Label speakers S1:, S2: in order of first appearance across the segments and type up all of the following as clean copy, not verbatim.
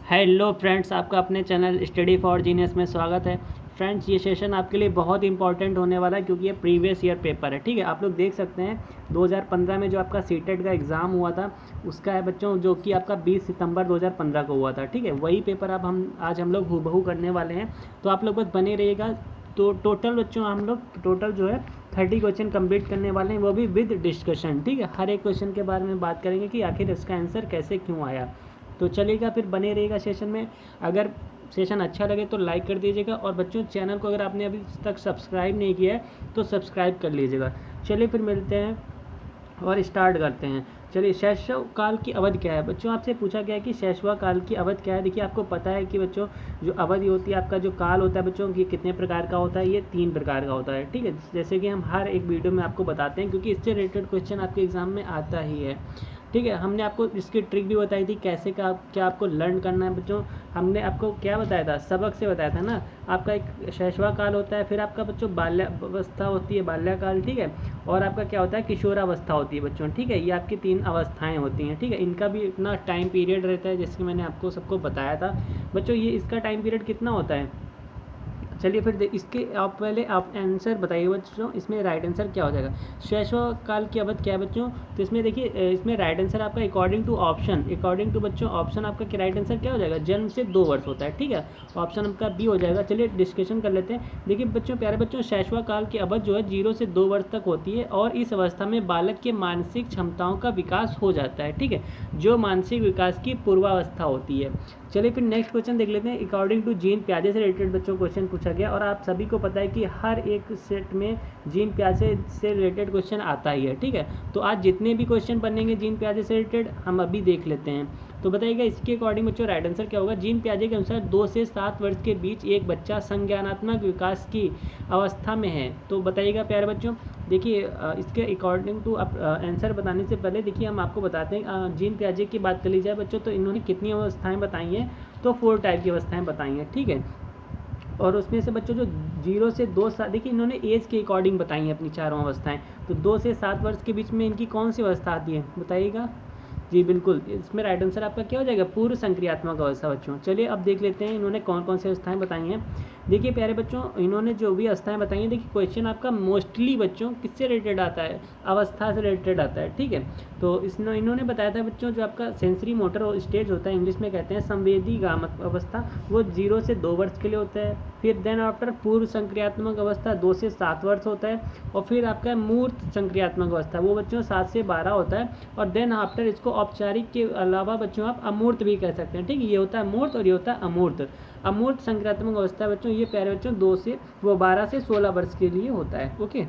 S1: Hello friends, आपका अपने channel study for genius में स्वागत है। फ्रेंड्स, ये सेशन आपके लिए बहुत इंपॉर्टेंट होने वाला है क्योंकि ये प्रीवियस ईयर पेपर है। ठीक है, आप लोग देख सकते हैं 2015 में जो आपका सीटेट का एग्ज़ाम हुआ था उसका है बच्चों, जो कि आपका 20 सितंबर 2015 को हुआ था। ठीक है, वही पेपर अब आज हम लोग हूबहू करने वाले हैं, तो आप लोग बस बने रहिएगा। तो टोटल बच्चों हम लोग टोटल जो है 30 क्वेश्चन कंप्लीट करने वाले हैं, वो भी विद डिस्कशन। ठीक है, हर एक क्वेश्चन के बारे में बात करेंगे कि आखिर इसका आंसर कैसे क्यों आया। तो चलिएगा, फिर बने रहेगा सेशन में। अगर सेशन अच्छा लगे तो लाइक कर दीजिएगा, और बच्चों चैनल को अगर आपने अभी तक सब्सक्राइब नहीं किया है तो सब्सक्राइब कर लीजिएगा। चलिए फिर मिलते हैं और स्टार्ट करते हैं। चलिए, शैशव काल की अवधि क्या है बच्चों? आपसे पूछा गया है कि शैशव काल की अवधि क्या है। देखिए, आपको पता है कि बच्चों जो अवधि होती है, आपका जो काल होता है बच्चों, ये कितने प्रकार का होता है? ये 3 प्रकार का होता है। ठीक है, जैसे कि हम हर एक वीडियो में आपको बताते हैं, क्योंकि इससे रिलेटेड क्वेश्चन आपके एग्जाम में आता ही है। ठीक है, हमने आपको इसकी ट्रिक भी बताई थी कैसे क्या आपको लर्न करना है बच्चों। हमने आपको क्या बताया था? सबक से बताया था ना। आपका एक शैशवा काल होता है, फिर आपका बच्चों बाल्यावस्था होती है, बाल्याकाल। ठीक है, और आपका क्या होता है? किशोरावस्था होती है बच्चों। ठीक है, ये आपकी 3 अवस्थाएं होती हैं। ठीक है, इनका भी इतना टाइम पीरियड रहता है, जैसे कि मैंने आपको सबको बताया था बच्चों। ये इसका टाइम पीरियड कितना होता है? चलिए फिर इसके आप पहले आप आंसर बताइए बच्चों, इसमें राइट आंसर क्या हो जाएगा? शैशव काल की अवधि क्या है बच्चों? तो इसमें देखिए, इसमें राइट आंसर आपका अकॉर्डिंग टू बच्चों ऑप्शन आपका राइट आंसर क्या हो जाएगा? जन्म से 2 वर्ष होता है। ठीक है, ऑप्शन आपका बी हो जाएगा। चलिए डिस्कशन कर लेते हैं। देखिए बच्चों, प्यारे बच्चों, शैशव काल की अवधि जो है 0 से 2 वर्ष तक होती है, और इस अवस्था में बालक के मानसिक क्षमताओं का विकास हो जाता है। ठीक है, जो मानसिक विकास की पूर्वावस्था होती है। चलिए फिर नेक्स्ट क्वेश्चन देख लेते हैं। अकॉर्डिंग टू जीन प्याजे से रिलेटेड बच्चों क्वेश्चन पूछा गया, और आप सभी को पता है कि हर एक सेट में जीन प्याजे से रिलेटेड क्वेश्चन आता ही है। ठीक है, तो आज जितने भी क्वेश्चन बनेंगे जीन प्याजे से रिलेटेड हम अभी देख लेते हैं। तो बताइएगा इसके अकॉर्डिंग बच्चों राइट आंसर क्या होगा? जीन प्याजे के अनुसार 2 से 7 वर्ष के बीच एक बच्चा संज्ञानात्मक विकास की अवस्था में है। तो बताइएगा प्यारे बच्चों, देखिए इसके अकॉर्डिंग टू आंसर बताने से पहले देखिए हम आपको बताते हैं। जीन प्याजे की बात कर ली जाए बच्चों, तो इन्होंने कितनी अवस्थाएं बताई हैं? तो 4 टाइप की अवस्थाएं बताई हैं। ठीक है, और उसमें से बच्चों जो 0 से 2 साल, देखिए इन्होंने एज के अकॉर्डिंग बताई हैं अपनी चारों अवस्थाएं। तो 2 से 7 वर्ष के बीच में इनकी कौन सी अवस्था आती है बताइएगा? जी बिल्कुल, इसमें राइट आंसर आपका क्या हो जाएगा? पूर्व संक्रियात्मक अवस्था बच्चों। चलिए अब देख लेते हैं इन्होंने कौन कौन सी अवस्थाएं बताई हैं। देखिए प्यारे बच्चों, इन्होंने जो भी अवस्थाएं बताई हैं, देखिए क्वेश्चन आपका मोस्टली बच्चों किससे रिलेटेड आता है? अवस्था से रिलेटेड आता है। ठीक है, तो इन्होंने बताया था बच्चों, जो आपका सेंसरी मोटर स्टेज होता है, इंग्लिश में कहते हैं संवेदी गामक अवस्था, वो 0 से 2 वर्ष के लिए होता है। फिर देन आफ्टर पूर्व संक्रियात्मक अवस्था 2 से 7 वर्ष होता है। और फिर आपका मूर्त संक्रियात्मक अवस्था, वो बच्चों 7 से 12 होता है। और देन आफ्टर इसको औपचारिक के अलावा बच्चों आप अमूर्त भी कह सकते हैं। ठीक है, ये होता है मूर्त और ये होता है अमूर्त। अमूर्त संक्रियात्मक अवस्था बच्चों, ये प्यारे बच्चों 12 से 16 वर्ष के लिए होता है। ओके,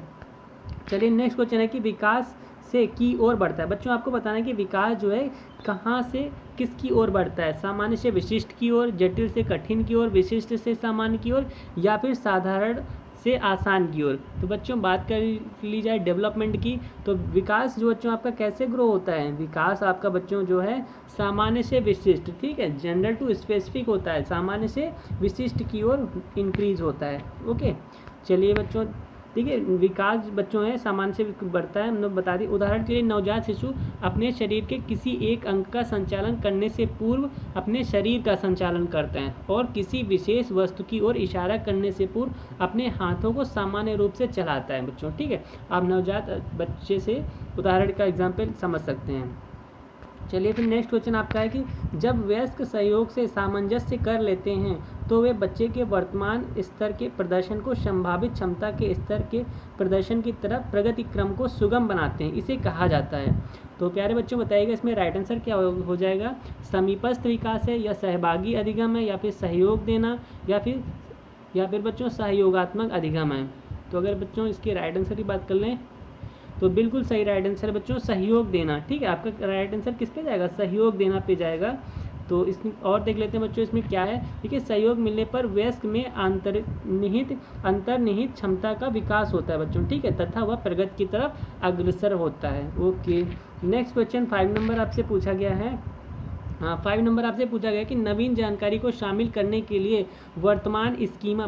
S1: चलिए नेक्स्ट क्वेश्चन है कि विकास से की ओर बढ़ता है। बच्चों आपको बताना है कि विकास जो है कहाँ से किसकी ओर बढ़ता है? सामान्य से विशिष्ट की ओर, जटिल से कठिन की ओर, विशिष्ट से सामान्य की ओर, या फिर साधारण से आसान की ओर। तो बच्चों बात कर ली जाए डेवलपमेंट की, तो विकास जो बच्चों आपका कैसे ग्रो होता है? विकास आपका बच्चों जो है सामान्य से विशिष्ट, ठीक है, जनरल टू स्पेसिफिक होता है, सामान्य से विशिष्ट की ओर इंक्रीज होता है। ओके, चलिए बच्चों, देखिए विकास बच्चों है सामान्य से बढ़ता है, हम लोग बता दें। उदाहरण के लिए नवजात शिशु अपने शरीर के किसी एक अंग का संचालन करने से पूर्व अपने शरीर का संचालन करते हैं, और किसी विशेष वस्तु की ओर इशारा करने से पूर्व अपने हाथों को सामान्य रूप से चलाता है बच्चों। ठीक है, आप नवजात बच्चे से उदाहरण का एग्जाम्पल समझ सकते हैं। चलिए फिर नेक्स्ट क्वेश्चन आपका है कि जब वयस्क सहयोग से सामंजस्य कर लेते हैं तो वे बच्चे के वर्तमान स्तर के प्रदर्शन को संभावित क्षमता के स्तर के प्रदर्शन की तरफ प्रगति क्रम को सुगम बनाते हैं, इसे कहा जाता है। तो प्यारे बच्चों बताइएगा इसमें राइट आंसर क्या हो जाएगा? समीपस्थ विकास है, या सहभागी अधिगम है, या फिर सहयोग देना, या फिर बच्चों सहयोगात्मक अधिगम है। तो अगर बच्चों इसके राइट आंसर की बात कर लें तो बिल्कुल सही राइट आंसर बच्चों सहयोग देना। ठीक है, आपका राइट आंसर किस पे जाएगा? सहयोग देना पे जाएगा। तो इसमें और देख लेते हैं बच्चों इसमें क्या है। देखिए, सहयोग मिलने पर वयस्क में अंतर्निहित क्षमता का विकास होता है बच्चों। ठीक है, तथा वह प्रगति की तरफ अग्रसर होता है। ओके, नेक्स्ट क्वेश्चन 5 नंबर आपसे पूछा गया है। हाँ, 5 नंबर आपसे पूछा गया कि नवीन जानकारी को शामिल करने के लिए वर्तमान स्कीमा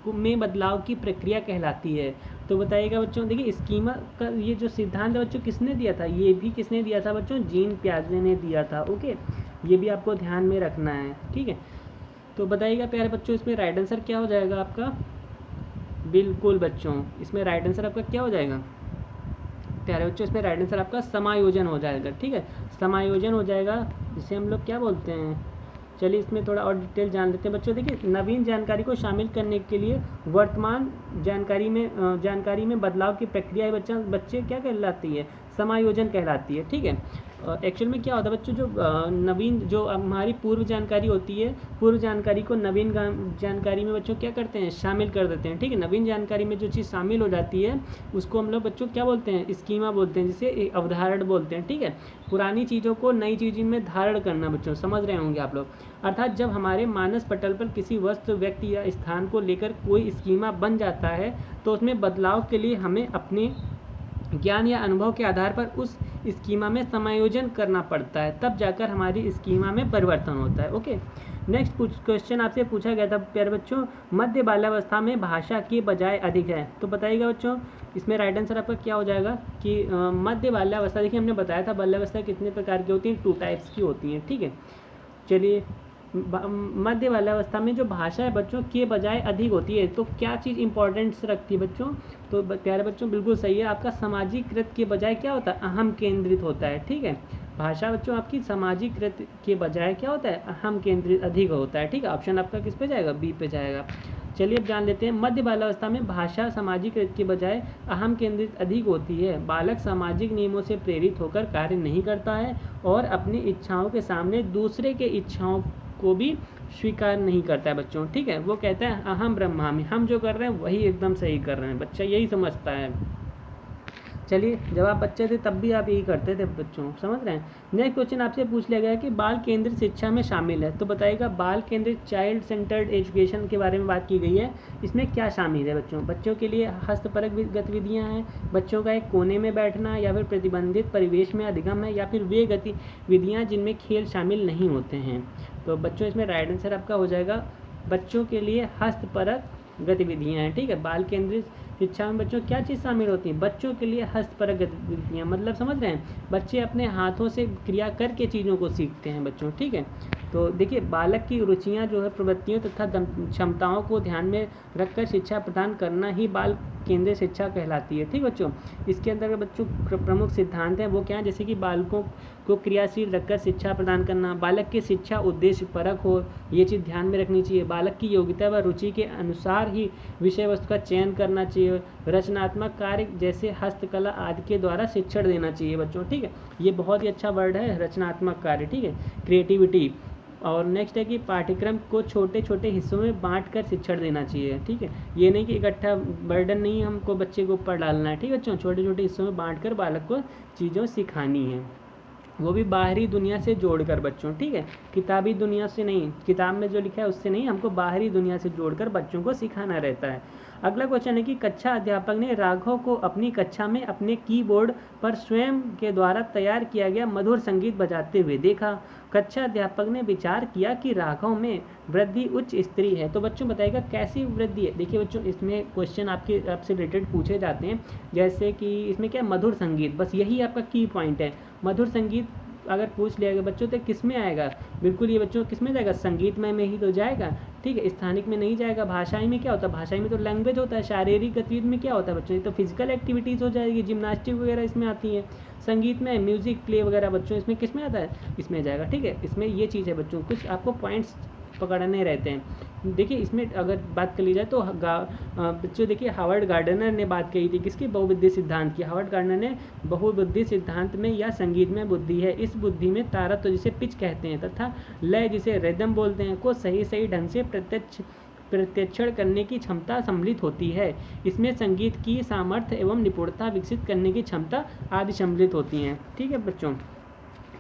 S1: में बदलाव की प्रक्रिया कहलाती है। तो बताइएगा बच्चों, देखिए स्कीमा का ये जो सिद्धांत है बच्चों किसने दिया था? ये भी किसने दिया था बच्चों? जीन प्याजे ने दिया था। ओके, ये भी आपको ध्यान में रखना है, ठीक है। तो बताइएगा प्यारे बच्चों, इसमें राइट आंसर क्या हो जाएगा आपका? बिल्कुल बच्चों, इसमें राइट आंसर आपका क्या हो जाएगा प्यारे बच्चों? इसमें राइट आंसर आपका समायोजन हो जाएगा, ठीक है। समायोजन हो जाएगा, जिसे हम लोग क्या बोलते हैं। चलिए इसमें थोड़ा और डिटेल जान लेते हैं बच्चों। देखिए, नवीन जानकारी को शामिल करने के लिए वर्तमान जानकारी में बदलाव की प्रक्रिया बच्चे क्या कहलाती है? समायोजन कहलाती है, ठीक है। एक्चुअल में क्या होता है बच्चों, जो नवीन जो हमारी पूर्व जानकारी होती है, पूर्व जानकारी को नवीन जानकारी में बच्चों क्या करते हैं? शामिल कर देते हैं, ठीक है। नवीन जानकारी में जो चीज़ शामिल हो जाती है उसको हम लोग बच्चों क्या बोलते हैं? स्कीमा बोलते हैं, जिसे अवधारण बोलते हैं, ठीक है। पुरानी चीज़ों को नई चीज़ों में धारण करना बच्चों, समझ रहे होंगे आप लोग। अर्थात जब हमारे मानस पटल पर किसी वस्तु, व्यक्ति या स्थान को लेकर कोई स्कीमा बन जाता है तो उसमें बदलाव के लिए हमें अपने ज्ञान या अनुभव के आधार पर उस स्कीमा में समायोजन करना पड़ता है, तब जाकर हमारी स्कीमा में परिवर्तन होता है। ओके, नेक्स्ट क्वेश्चन आपसे पूछा गया था प्यारे बच्चों, मध्य बाल्यावस्था में भाषा के बजाय अधिक है। तो बताइएगा बच्चों, इसमें राइट आंसर आपका क्या हो जाएगा कि मध्य बाल्यावस्था। देखिए, हमने बताया था बाल्यावस्था कितने प्रकार की होती है, 2 टाइप्स की होती हैं, ठीक है। चलिए, मध्य बाल्यावस्था में जो भाषा है बच्चों के बजाय अधिक होती है, तो क्या चीज़ इंपॉर्टेंस रखती है बच्चों? तो प्यारे बच्चों बिल्कुल सही है, आपका सामाजिकृत के बजाय क्या होता है? अहम केंद्रित होता है, ठीक है। भाषा बच्चों आपकी सामाजिकृत के बजाय क्या होता है? अहम केंद्रित अधिक होता है, ठीक है। ऑप्शन आपका किस पे जाएगा? बी पे जाएगा। चलिए अब जान लेते हैं, मध्य बाल्यावस्था में भाषा सामाजिकृत के बजाय अहम केंद्रित अधिक होती है। बालक सामाजिक नियमों से प्रेरित होकर कार्य नहीं करता है और अपनी इच्छाओं के सामने दूसरे के इच्छाओं को भी स्वीकार नहीं करता है बच्चों, ठीक है। वो कहता है अहम ब्रह्मास्मि, हम जो कर रहे हैं वही एकदम सही कर रहे हैं, बच्चा यही समझता है। चलिए, जब आप बच्चे थे तब भी आप यही करते थे बच्चों, समझ रहे हैं। नेक्स्ट क्वेश्चन आपसे पूछ लिया गया कि बाल केंद्रित शिक्षा में शामिल है। तो बताइएगा, बाल केंद्रित चाइल्ड सेंटर्ड एजुकेशन के बारे में बात की गई है, इसमें क्या शामिल है बच्चों? बच्चों के लिए हस्तपरक गतिविधियाँ हैं, बच्चों का एक कोने में बैठना, या फिर प्रतिबंधित परिवेश में अधिगम है, या फिर वे गतिविधियाँ जिनमें खेल शामिल नहीं होते हैं। तो बच्चों इसमें राइट आंसर आपका हो जाएगा, बच्चों के लिए हस्तपरक गतिविधियाँ हैं, ठीक है। बाल केंद्रित शिक्षा में बच्चों क्या चीज़ शामिल होती है? बच्चों के लिए हस्तपरक गतिविधियाँ, मतलब समझ रहे हैं, बच्चे अपने हाथों से क्रिया करके चीज़ों को सीखते हैं बच्चों, ठीक है। तो देखिए, बालक की रुचियाँ जो है, प्रवृत्तियों तथा क्षमताओं को ध्यान में रखकर शिक्षा प्रदान करना ही बाल केंद्रीय शिक्षा कहलाती है, ठीक बच्चों। इसके अंदर बच्चों प्रमुख सिद्धांत हैं, वो क्या है? जैसे कि बालकों को क्रियाशील रखकर शिक्षा प्रदान करना, बालक की शिक्षा उद्देश्य परक हो, ये चीज़ ध्यान में रखनी चाहिए। बालक की योग्यता व रुचि के अनुसार ही विषय वस्तु का चयन करना चाहिए। रचनात्मक कार्य जैसे हस्तकला आदि के द्वारा शिक्षण देना चाहिए बच्चों, ठीक है। ये बहुत ही अच्छा वर्ड है, रचनात्मक कार्य, ठीक है, क्रिएटिविटी। और नेक्स्ट है कि पाठ्यक्रम को छोटे छोटे हिस्सों में बांटकर शिक्षण देना चाहिए, ठीक है। ये नहीं कि इकट्ठा बर्डन नहीं हमको बच्चे के ऊपर डालना है, ठीक है बच्चों। छोटे छोटे हिस्सों में बांटकर बालक को चीज़ों सिखानी है, वो भी बाहरी दुनिया से जोड़कर बच्चों, ठीक है। किताबी दुनिया से नहीं, किताब में जो लिखा है उससे नहीं, हमको बाहरी दुनिया से जोड़कर बच्चों को सिखाना रहता है। अगला क्वेश्चन है कि कक्षा अध्यापक ने राघव को अपनी कक्षा में अपने कीबोर्ड पर स्वयं के द्वारा तैयार किया गया मधुर संगीत बजाते हुए देखा। कक्षा अध्यापक ने विचार किया कि राघव में वृद्धि उच्च स्तरीय है। तो बच्चों बताइएगा कैसी वृद्धि है? देखिए बच्चों, इसमें क्वेश्चन आपसे रिलेटेड पूछे जाते हैं, जैसे कि इसमें क्या मधुर संगीत, बस यही आपका की पॉइंट है। मधुर संगीत अगर पूछ लिया गया बच्चों तो किस में आएगा? बिल्कुल ये बच्चों किस में जाएगा? संगीतमय में ही तो जाएगा, ठीक है, स्थानिक में नहीं जाएगा। भाषाई में क्या होता है? भाषाई में तो लैंग्वेज होता है। शारीरिक गतिविधि में क्या होता है बच्चों? ये तो फिजिकल एक्टिविटीज़ हो जाएगी, जिम्नास्टिक वगैरह इसमें आती है। संगीत में म्यूजिक प्ले वगैरह बच्चों इसमें किस में आता है? इसमें जाएगा, ठीक है। इसमें ये चीज़ है बच्चों, कुछ आपको पॉइंट्स पकड़ने रहते हैं। देखिए, इसमें अगर बात कर ली जाए तो बच्चों देखिए, हार्वर्ड गार्डनर ने बात कही थी किसकी? बहुबुद्धि सिद्धांत की। हार्वर्ड गार्डनर ने बहुबुद्धि सिद्धांत में या संगीत में बुद्धि है, इस बुद्धि में तारत्व जिसे पिच कहते हैं तथा लय जिसे रिदम बोलते हैं को सही सही ढंग से प्रत्यक्षण करने की क्षमता सम्मिलित होती है। इसमें संगीत की सामर्थ्य एवं निपुणता विकसित करने की क्षमता आदि सम्मिलित होती हैं, ठीक है बच्चों।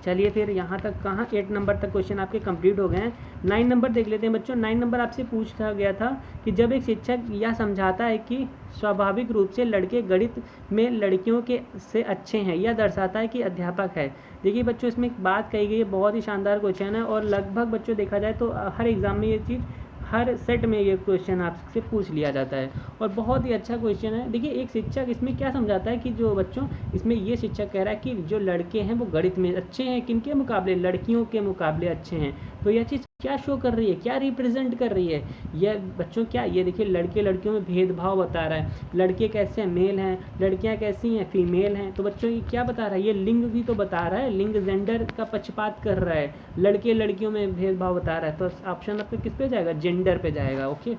S1: चलिए फिर यहाँ तक कहाँ 8 नंबर तक क्वेश्चन आपके कंप्लीट हो गए हैं। 9 नंबर देख लेते हैं बच्चों। 9 नंबर आपसे पूछा गया था कि जब एक शिक्षक यह समझाता है कि स्वाभाविक रूप से लड़के गणित में लड़कियों के से अच्छे हैं, यह दर्शाता है कि अध्यापक है। देखिए बच्चों, इसमें एक बात कही गई है, बहुत ही शानदार क्वेश्चन है और लगभग बच्चों देखा जाए तो हर एग्ज़ाम में ये चीज़ हर सेट में ये क्वेश्चन आपसे पूछ लिया जाता है और बहुत ही अच्छा क्वेश्चन है। देखिए एक शिक्षक इसमें क्या समझाता है कि जो बच्चों, इसमें ये शिक्षक कह रहा है कि जो लड़के हैं वो गणित में अच्छे हैं किनके मुकाबले, लड़कियों के मुकाबले अच्छे हैं। तो यह चीज़ क्या शो कर रही है, क्या रिप्रेजेंट कर रही है यह बच्चों, क्या ये देखिए लड़के लड़कियों में भेदभाव बता रहा है, लड़के कैसे हैं मेल हैं, लड़कियां कैसी हैं फीमेल हैं। तो बच्चों ये क्या बता रहा है, ये लिंग भी तो बता रहा है, लिंग जेंडर का पक्षपात कर रहा है, लड़के लड़कियों में भेदभाव बता रहा है। तो ऑप्शन आपका किस पे जाएगा, जेंडर पे जाएगा। ओके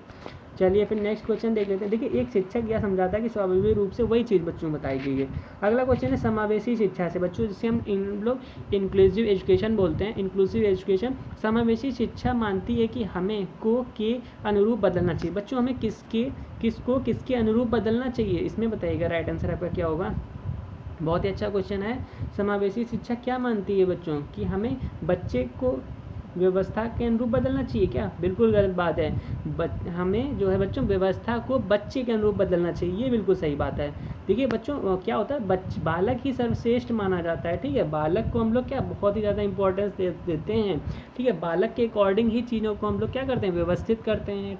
S1: चलिए फिर नेक्स्ट क्वेश्चन देख लेते हैं। देखिए एक शिक्षक यह समझाता है कि स्वाभाविक रूप से वही चीज़ बच्चों को बताई गई है। अगला क्वेश्चन है समावेशी शिक्षा से बच्चों, जिसे हम इन लोग इंक्लूसिव एजुकेशन बोलते हैं। इंक्लूसिव एजुकेशन, समावेशी शिक्षा मानती है कि हमें को के अनुरूप बदलना चाहिए। बच्चों हमें किसके अनुरूप बदलना चाहिए, इसमें बताइएगा राइट आंसर आपका क्या होगा। बहुत ही अच्छा क्वेश्चन है। समावेशी शिक्षा क्या मानती है बच्चों, कि हमें बच्चे को व्यवस्था के अनुरूप बदलना चाहिए। क्या, बिल्कुल गलत बात है। हमें जो है बच्चों व्यवस्था को बच्चे के अनुरूप बदलना चाहिए, ये बिल्कुल सही बात है। देखिए बच्चों क्या होता है, बालक ही सर्वश्रेष्ठ माना जाता है। ठीक है, बालक को हम लोग क्या बहुत ही ज़्यादा इंपॉर्टेंस देते हैं। ठीक है, बालक के अकॉर्डिंग ही चीज़ों को हम लोग क्या करते हैं, व्यवस्थित करते हैं।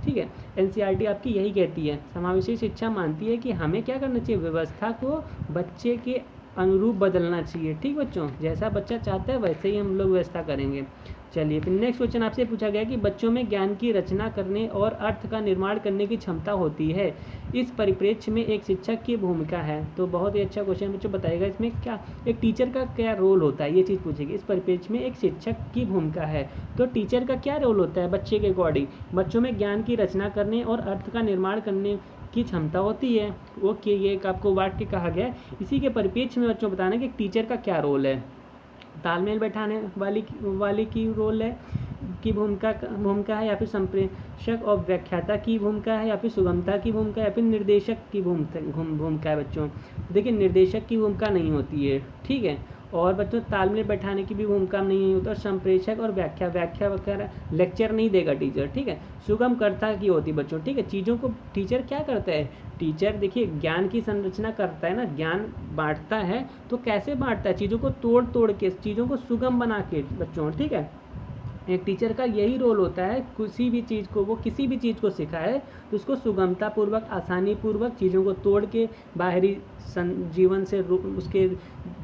S1: ठीक है, एनसीईआरटी आपकी यही कहती है, समावेशी शिक्षा मानती है कि हमें क्या करना चाहिए, व्यवस्था को बच्चे के अनुरूप बदलना चाहिए। ठीक बच्चों, जैसा बच्चा चाहता है वैसे ही हम लोग व्यवस्था करेंगे। चलिए फिर नेक्स्ट क्वेश्चन आपसे पूछा गया कि बच्चों में ज्ञान की रचना करने और अर्थ का निर्माण करने की क्षमता होती है, इस परिप्रेक्ष्य में एक शिक्षक की भूमिका है। तो बहुत ही अच्छा क्वेश्चन बच्चों बताएगा, इसमें क्या एक टीचर का क्या रोल होता है, ये चीज़ पूछेगी। इस परिप्रेक्ष्य में एक शिक्षक की भूमिका है, तो टीचर का क्या रोल होता है बच्चे के अकॉर्डिंग, बच्चों में ज्ञान की रचना करने और अर्थ का निर्माण करने की क्षमता होती है। ओके, ये एक आपको वाक्य कहा गया है। इसी के परिप्रेक्ष्य में बच्चों बताना कि टीचर का क्या रोल है, तालमेल बैठाने वाली की रोल है, की भूमिका है, या फिर संप्रेषक और व्याख्याता की भूमिका है, या फिर सुगमता की भूमिका है, या फिर निर्देशक की भूमिका है। बच्चों देखिए निर्देशक की भूमिका नहीं होती है। ठीक है, और बच्चों तालमेल बैठाने की भी भूमिका नहीं होती, और संप्रेषक और व्याख्या वगैरह लेक्चर नहीं देगा टीचर। ठीक है, सुगमकर्ता की होती बच्चों। ठीक है, चीज़ों को टीचर क्या करता है, टीचर देखिए ज्ञान की संरचना करता है ना, ज्ञान बांटता है। तो कैसे बांटता है, चीज़ों को तोड़ तोड़ के, चीज़ों को सुगम बना के बच्चों। ठीक है, एक टीचर का यही रोल होता है, किसी भी चीज़ को, वो किसी भी चीज़ को सिखाए तो उसको सुगमतापूर्वक, आसानीपूर्वक, चीज़ों को तोड़ के, बाहरी जीवन से उसके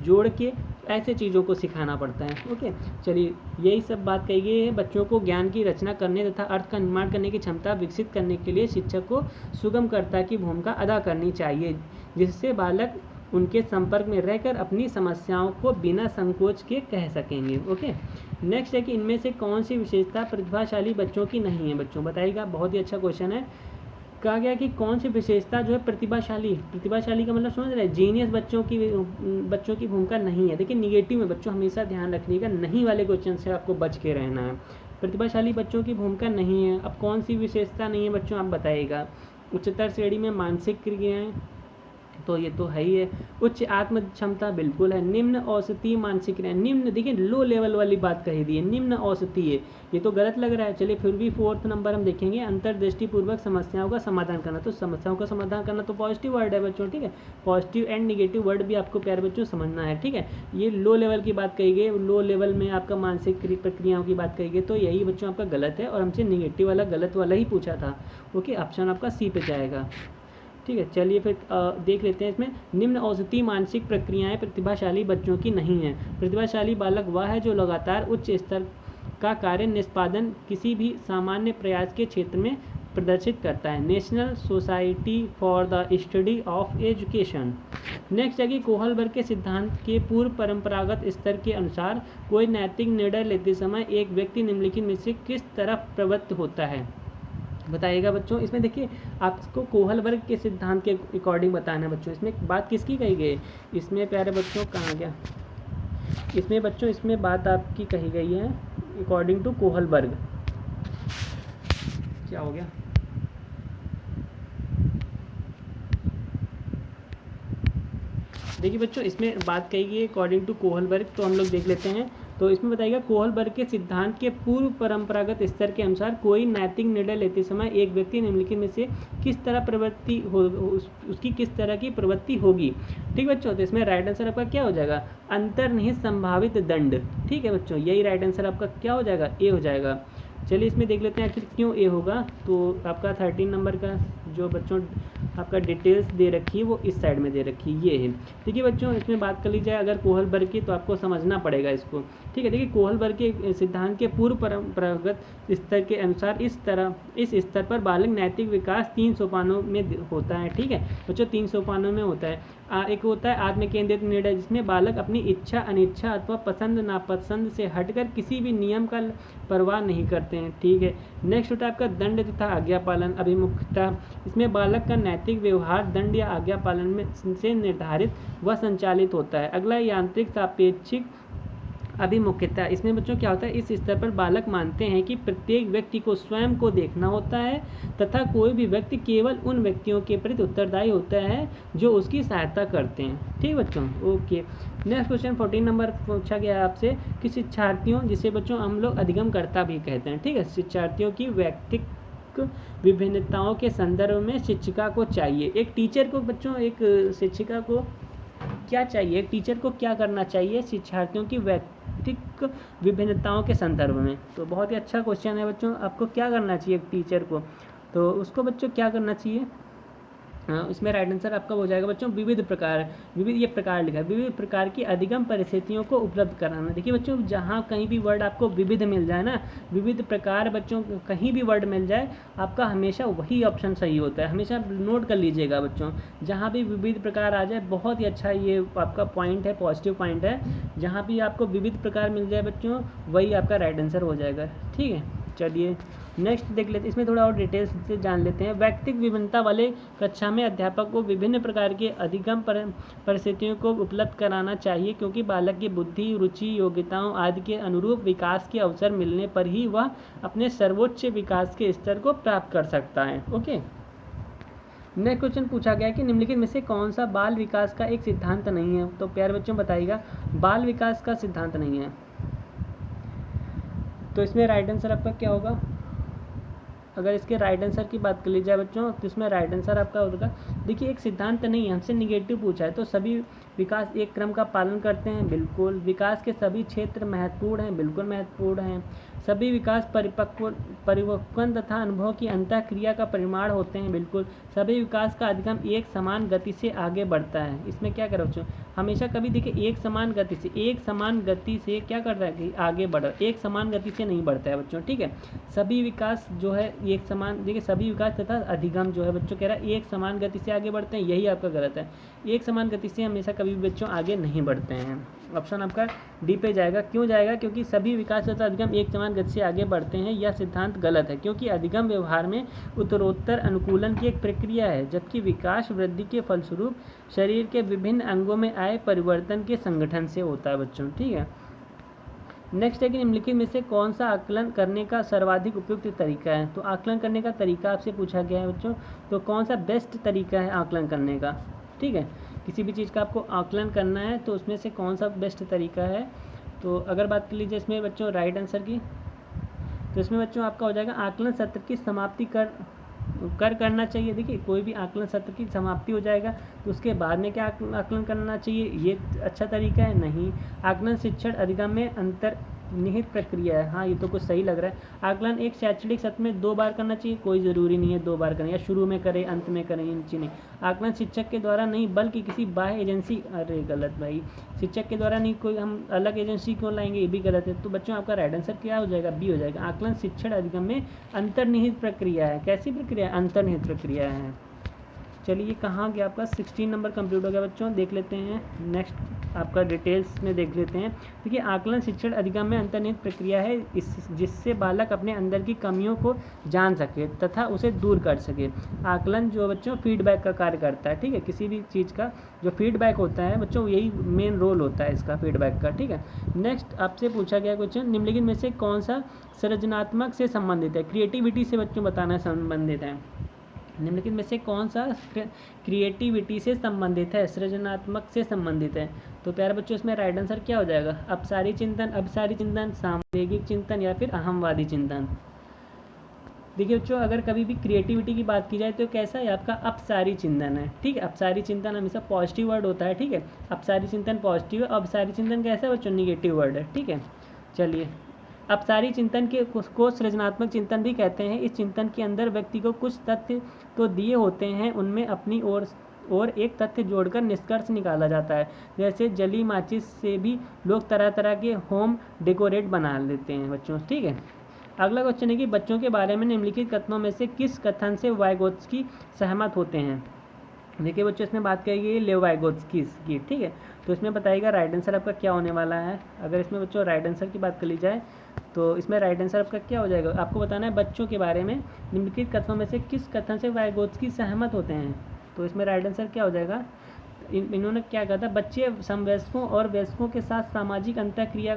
S1: जोड़ के, ऐसे चीज़ों को सिखाना पड़ता है। ओके चलिए, यही सब बात कही गई है। बच्चों को ज्ञान की रचना करने तथा अर्थ का निर्माण करने की क्षमता विकसित करने के लिए शिक्षक को सुगमकर्ता की भूमिका अदा करनी चाहिए, जिससे बालक उनके संपर्क में रहकर अपनी समस्याओं को बिना संकोच के कह सकेंगे। ओके नेक्स्ट है कि इनमें से कौन सी विशेषता प्रतिभाशाली बच्चों की नहीं है, बच्चों बताइएगा। बहुत ही अच्छा क्वेश्चन है। कहा गया कि कौन सी विशेषता जो है प्रतिभाशाली का मतलब समझ रहे हैं, जीनियस बच्चों की भूमिका नहीं है। देखिए निगेटिव में बच्चों हमेशा ध्यान रखिएगा, नहीं वाले क्वेश्चन से आपको बच के रहना है। प्रतिभाशाली बच्चों की भूमिका नहीं है। अब कौन सी विशेषता नहीं है बच्चों, आप बताइएगा। उच्चतर श्रेणी में मानसिक क्रियाएं, तो ये तो है ही है। उच्च आत्म क्षमता बिल्कुल है। निम्न औसतीय मानसिक क्रिया, निम्न देखिए लो लेवल वाली बात कही दी है, निम्न औसतीय, ये तो गलत लग रहा है। चलिए फिर भी 4th नंबर हम देखेंगे, अंतर्दृष्टि पूर्वक समस्याओं का समाधान करना। तो समस्याओं का समाधान करना तो पॉजिटिव वर्ड है बच्चों। ठीक है, पॉजिटिव एंड निगेटिव वर्ड भी आपको प्यारे बच्चों समझना है। ठीक है, ये लो लेवल की बात कही गई, लो लेवल में आपका मानसिक प्रक्रियाओं की बात कही गई, तो यही बच्चों आपका गलत है और हमसे निगेटिव वाला गलत वाला ही पूछा था। ओके, ऑप्शन आपका सी पे जाएगा। ठीक है, चलिए फिर देख लेते हैं इसमें। निम्न औसतीय मानसिक प्रक्रियाएं प्रतिभाशाली बच्चों की नहीं है। प्रतिभाशाली बालक वह है जो लगातार उच्च स्तर का कार्य निष्पादन किसी भी सामान्य प्रयास के क्षेत्र में प्रदर्शित करता है। National society for the study of education. Next है कि कोहलबर्ग के सिद्धांत के पूर्व परंपरागत स्तर के अनुसार कोई नैतिक निर्णय लेते समय एक व्यक्ति निम्नलिखित में से किस तरफ प्रवृत्त होता है, बताइएगा बच्चों। इसमें देखिए आपको कोहलबर्ग के सिद्धांत के अकॉर्डिंग बताना है बच्चों। इसमें बात किसकी कही गई, इसमें प्यारे बच्चों कहाँ गया, इसमें बच्चों इसमें बात आपकी कही गई है अकॉर्डिंग टू कोहलबर्ग। क्या हो गया, देखिए बच्चों इसमें बात कही गई है अकॉर्डिंग टू कोहलबर्ग, तो हम लोग देख लेते हैं। तो इसमें बताइएगा कोहलबर्ग के सिद्धांत के पूर्व परंपरागत स्तर के अनुसार कोई नैतिक निर्णय लेते समय एक व्यक्ति निम्नलिखित में से किस तरह प्रवृत्ति हो, उसकी किस तरह की प्रवृत्ति होगी। ठीक बच्चों, तो इसमें राइट आंसर आपका क्या हो जाएगा, अंतर्निहित संभावित दंड। ठीक है बच्चों, यही राइट आंसर आपका क्या हो जाएगा, ए हो जाएगा। चलिए इसमें देख लेते हैं आखिर क्यों ए होगा। तो आपका 13 नंबर का जो बच्चों आपका डिटेल्स दे रखी है वो इस साइड में दे रखी है, ये है। देखिए बच्चों इसमें बात कर ली जाए अगर कोहलबर्ग की, तो आपको समझना पड़ेगा इसको, ठीक है। देखिए कोहलबर्ग के सिद्धांत के पूर्व परंपरागत स्तर के अनुसार इस स्तर पर बालक नैतिक विकास 3 सोपानों में होता है, ठीक है बच्चों, 3 सोपानों में होता है। एक होता है आत्म केंद्रित निर्णय, जिसमें बालक अपनी इच्छा अनिच्छा अथवा पसंद नापसंद से हटकर किसी भी नियम का परवाह नहीं करते हैं, ठीक है। नेक्स्ट होता है आपका दंड तथा आज्ञा पालन अभिमुखता, इसमें बालक का नैतिक व्यवहार दंड या आज्ञा पालन में से निर्धारित व संचालित होता है। अगला यांत्रिक सापेक्षिक अभिमुखता, इसमें बच्चों क्या होता है, इस स्तर पर बालक मानते हैं कि प्रत्येक व्यक्ति को स्वयं को देखना होता है तथा कोई भी व्यक्ति केवल उन व्यक्तियों के प्रति उत्तरदायी होता है जो उसकी सहायता करते हैं, ठीक बच्चों। ओके, नेक्स्ट क्वेश्चन 14 नंबर पूछा गया आपसे कि शिक्षार्थियों, जिसे बच्चों हम लोग अधिगमकर्ता भी कहते हैं, ठीक है, शिक्षार्थियों की व्यक्तिक विभिन्नताओं के संदर्भ में शिक्षिका को चाहिए, एक टीचर को बच्चों, एक शिक्षिका को क्या चाहिए, एक टीचर को क्या करना चाहिए शिक्षार्थियों की व्यक्तिक विभिन्नताओं के संदर्भ में। तो बहुत ही अच्छा क्वेश्चन है बच्चों, आपको क्या करना चाहिए एक टीचर को, तो उसको बच्चों क्या करना चाहिए। इसमें राइट आंसर आपका हो जाएगा बच्चों विविध प्रकार, विविध ये प्रकार लिखा है, विविध प्रकार की अधिगम परिस्थितियों को उपलब्ध कराना। देखिए बच्चों जहाँ कहीं भी वर्ड आपको विविध मिल जाए ना, विविध प्रकार बच्चों कहीं भी वर्ड मिल जाए, आपका हमेशा वही ऑप्शन सही होता है, हमेशा नोट कर लीजिएगा बच्चों, जहाँ भी विविध प्रकार आ जाए, बहुत ही अच्छा ये आपका पॉइंट है, पॉजिटिव पॉइंट है, जहाँ भी आपको विविध प्रकार मिल जाए बच्चों वही आपका राइट आंसर हो जाएगा, ठीक है। चलिए नेक्स्ट देख लेते हैं, इसमें थोड़ा और डिटेल्स से जान लेते हैं। व्यक्तिक विभिन्नता वाले कक्षा में अध्यापक को विभिन्न प्रकार के अधिगम परिस्थितियों को उपलब्ध कराना चाहिए, क्योंकि बालक की बुद्धि, रुचि, योग्यताओं आदि के अनुरूप विकास के अवसर मिलने पर ही वह अपने सर्वोच्च विकास के स्तर को प्राप्त कर सकता है। ओके, नेक्स्ट क्वेश्चन पूछा गया कि निम्नलिखित में से कौन सा बाल विकास का एक सिद्धांत नहीं है। तो प्यारे बच्चों बताइएगा, बाल विकास का सिद्धांत नहीं है, तो इसमें राइट आंसर आपका क्या होगा। अगर इसके राइट आंसर की बात कर ली जाए बच्चों, तो इसमें राइट आंसर आपका होगा, देखिए एक सिद्धांत नहीं है, हमसे निगेटिव पूछा है। तो सभी विकास एक क्रम का पालन करते हैं, बिल्कुल। विकास के सभी क्षेत्र महत्वपूर्ण हैं, बिल्कुल महत्वपूर्ण हैं। सभी विकास परिपक्वन तथा अनुभव की अंतःक्रिया का परिमाण होते हैं, बिल्कुल। सभी विकास का अधिगम एक समान गति से आगे बढ़ता है। इसमें क्या करो बच्चों, हमेशा कभी देखिए एक समान गति से क्या कर रहा है कि आगे बढ़, एक समान गति से नहीं बढ़ता है बच्चों, ठीक है। सभी विकास जो है एक समान, देखिए सभी विकास तथा अधिगम जो है बच्चों कह रहा है एक समान गति से आगे बढ़ते हैं, यही आपका गलत है। एक समान गति से हमेशा कभी भी बच्चों आगे नहीं बढ़ते हैं। ऑप्शन आपका डी पे जाएगा। क्यों जाएगा, क्योंकि सभी विकास तथा अधिगम एक समान गति से आगे बढ़ते हैं, यह सिद्धांत गलत है, क्योंकि अधिगम व्यवहार में उत्तरोत्तर अनुकूलन की एक प्रक्रिया है, जबकि विकास वृद्धि के फलस्वरूप शरीर के विभिन्न अंगों में आए परिवर्तन के संगठन से होता है बच्चों, ठीक है। नेक्स्ट है कि निम्नलिखित में से कौन सा आकलन करने का सर्वाधिक उपयुक्त तरीका है। तो आकलन करने का तरीका आपसे पूछा गया है बच्चों, तो कौन सा बेस्ट तरीका है आकलन करने का, ठीक है। किसी भी चीज़ का आपको आकलन करना है तो उसमें से कौन सा बेस्ट तरीका है। तो अगर बात कर लीजिए इसमें बच्चों राइट आंसर की, तो इसमें बच्चों आपका हो जाएगा आकलन सत्र की समाप्ति करना चाहिए। देखिए कोई भी आकलन सत्र की समाप्ति हो जाएगा तो उसके बाद में क्या आकलन करना चाहिए, ये अच्छा तरीका है नहीं। आकलन शिक्षण अधिगम में अंतर्निहित प्रक्रिया है, हाँ ये तो कुछ सही लग रहा है। आकलन एक शैक्षणिक सत्र में 2 बार करना चाहिए, कोई ज़रूरी नहीं है 2 बार करें, या शुरू में करें अंत में करें, नीचे नहीं। आकलन शिक्षक के द्वारा नहीं बल्कि किसी बाह्य एजेंसी, अरे गलत भाई, शिक्षक के द्वारा नहीं, कोई हम अलग एजेंसी क्यों लाएंगे, ये भी गलत है। तो बच्चों आपका राइट आंसर क्या हो जाएगा, बी हो जाएगा। आकलन शिक्षण अधिगम में अंतर्निहित प्रक्रिया है। कैसी प्रक्रिया है, अंतर्निहित प्रक्रिया है। चलिए कहाँ गया आपका 16 नंबर कंप्लीट हो गया बच्चों, देख लेते हैं नेक्स्ट आपका डिटेल्स में देख लेते हैं। देखिए आकलन शिक्षण अधिगम में अंतर्निहित प्रक्रिया है जिससे बालक अपने अंदर की कमियों को जान सके तथा उसे दूर कर सके। आकलन जो बच्चों फीडबैक का कार्य करता है, ठीक है। किसी भी चीज़ का जो फीडबैक होता है बच्चों, यही मेन रोल होता है इसका, फीडबैक का, ठीक है। नेक्स्ट आपसे पूछा गया क्वेश्चन, निम्नलिखित में से कौन सा सृजनात्मक से संबंधित है, क्रिएटिविटी से बच्चों बताना संबंधित है। निम्नलिखित में से कौन सा क्रिएटिविटी से संबंधित है, सृजनात्मक से संबंधित है। तो प्यारे बच्चों इसमें राइट आंसर क्या हो जाएगा, अपसारी चिंतन, सामवेगिक चिंतन या फिर अहमवादी चिंतन। देखिए बच्चों अगर कभी भी क्रिएटिविटी की बात की जाए तो कैसा है आपका अपसारी चिंतन है, ठीक है। अपसारी चिंतन हमेशा पॉजिटिव वर्ड होता है, ठीक है। अपसारी चिंतन पॉजिटिव है, अपसारी चिंतन कैसा है बच्चों, निगेटिव वर्ड है, ठीक है। चलिए अपसारी चिंतन को सृजनात्मक चिंतन भी कहते हैं। इस चिंतन के अंदर व्यक्ति को कुछ तथ्य तो दिए होते हैं, उनमें अपनी और एक तथ्य जोड़कर निष्कर्ष निकाला जाता है। जैसे जली माचिस से भी लोग तरह तरह के होम डेकोरेट बना लेते हैं बच्चों। ठीक है, अगला क्वेश्चन है कि बच्चों के बारे में निम्नलिखित कथनों में से किस कथन से वाइगोत्स्की सहमत होते हैं। देखिए बच्चों, इसमें बात करेगी लेव वाइगोत्स्की की। ठीक है, तो इसमें बताइएगा राइट आंसर आपका क्या होने वाला है। अगर इसमें बच्चों राइट आंसर की बात कर ली जाए तो इसमें राइट आंसर आपका क्या हो जाएगा, आपको बताना है बच्चों के बारे में निम्नलिखित कथनों में से किस कथन से वाइगोत्स्की सहमत होते हैं। तो इसमें राइट आंसर क्या हो जाएगा, इन्होंने क्या कहा था, बच्चे समवयस्कों और वयस्कों के साथ सामाजिक अंतःक्रिया